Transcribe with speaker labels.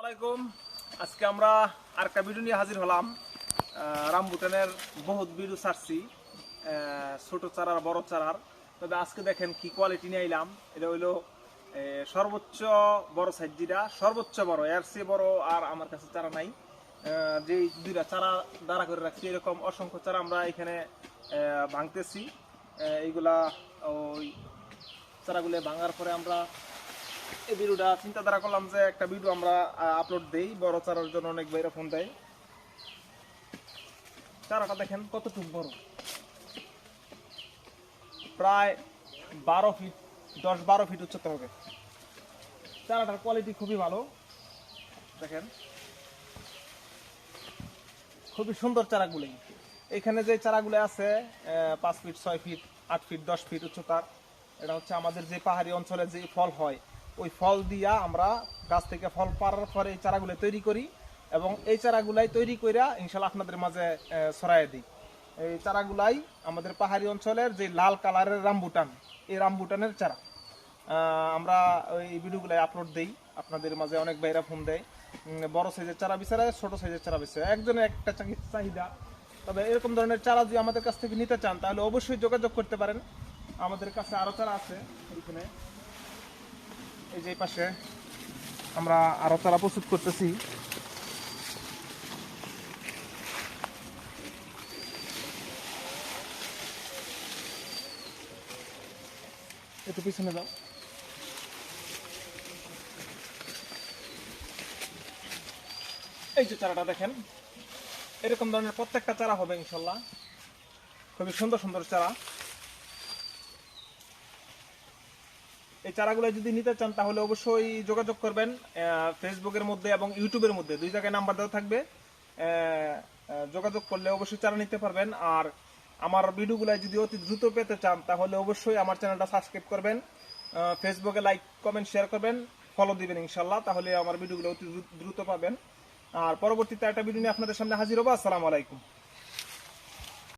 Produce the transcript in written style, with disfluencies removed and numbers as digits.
Speaker 1: আসসালামাইকুম। আজকে আমরা আরেকটা ভিডিও নিয়ে হাজির হলাম। রামবুটানের বহুত ভিডিও ছাড়ছি, ছোট চারার বড় চারার। তবে আজকে দেখেন কি কোয়ালিটি নিয়ে এলাম। এটা হইলো সর্বোচ্চ বড় সাইজ, যেটা সর্বোচ্চ বড়, এর চেয়ে বড় আর আমার কাছে চারা নাই। যে দুইটা চারা দাঁড়া করে রাখছি, এরকম অসংখ্য চারা আমরা এখানে ভাঙতেছি। এইগুলা ওই চারাগুলো ভাঙার পরে আমরা এই ভিডিওটা চিন্তাধারা করলাম যে একটা ভিডিও আমরা আপলোড দেই। বড় চারার জন্য অনেক ভাইরা ফোন দেয়। চারাটা দেখেন কতটুকু বড়, প্রায় 12 ফিট, 10-12 ফিট উচ্চতা হবে। চারাটার কোয়ালিটি খুবই ভালো, দেখেন খুবই সুন্দর চারাগুলি। এখানে যে চারাগুলো আছে 5 ফিট, 6 ফিট, 8 ফিট, 10 ফিট উচ্চতার, এটা হচ্ছে আমাদের যে পাহাড়ি অঞ্চলে যে ফল হয় ওই ফল দিয়া আমরা গাছ থেকে ফল পাড়ার পরে এই চারাগুলো তৈরি করি এবং এই চারাগুলাই তৈরি কইরা ইনশাল্লাহ আপনাদের মাঝে ছড়াই দিই। এই চারাগুলাই আমাদের পাহাড়ি অঞ্চলের যে লাল কালারের রামবুটান, এই রামবুটানের চারা আমরা এই ভিডিওগুলাই আপলোড দেই। আপনাদের মাঝে অনেক ভাইরা ফোন দেয়, বড় সাইজের চারা বিচারে, ছোট সাইজের চারা বিচারে, একজনের একটা চাহিদা। তবে এরকম ধরনের চারা যদি আমাদের কাছ থেকে নিতে চান তাহলে অবশ্যই যোগাযোগ করতে পারেন। আমাদের কাছে আরো চারা আছে এখানে, এই যে পাশে আমরা আরো চারা প্রস্তুত করতেছি। একটু পিছনে যাও। এই যে চারাটা দেখেন, এরকম ধরনের প্রত্যেকটা চারা হবে ইনশাল্লাহ, খুবই সুন্দর সুন্দর চারা। এই চারাগুলো যদি নিতে চান তাহলে অবশ্যই যোগাযোগ করবেন। ফেসবুকের মধ্যে এবং ইউটিউবের মধ্যে দুই জায়গায় নাম্বার দেওয়া থাকবে, যোগাযোগ করলে অবশ্যই চারা নিতে পারবেন। আর আমার ভিডিওগুলো যদি অতি দ্রুত পেতে চান তাহলে অবশ্যই আমার চ্যানেলটা সাবস্ক্রাইব করবেন, ফেসবুকে লাইক কমেন্ট শেয়ার করবেন, ফলো দিবেন ইনশাল্লাহ, তাহলে আমার ভিডিওগুলো অতি দ্রুত পাবেন। আর পরবর্তীতে একটা ভিডিও নিয়ে আপনাদের সামনে হাজির হবো। আসসালামু আলাইকুম।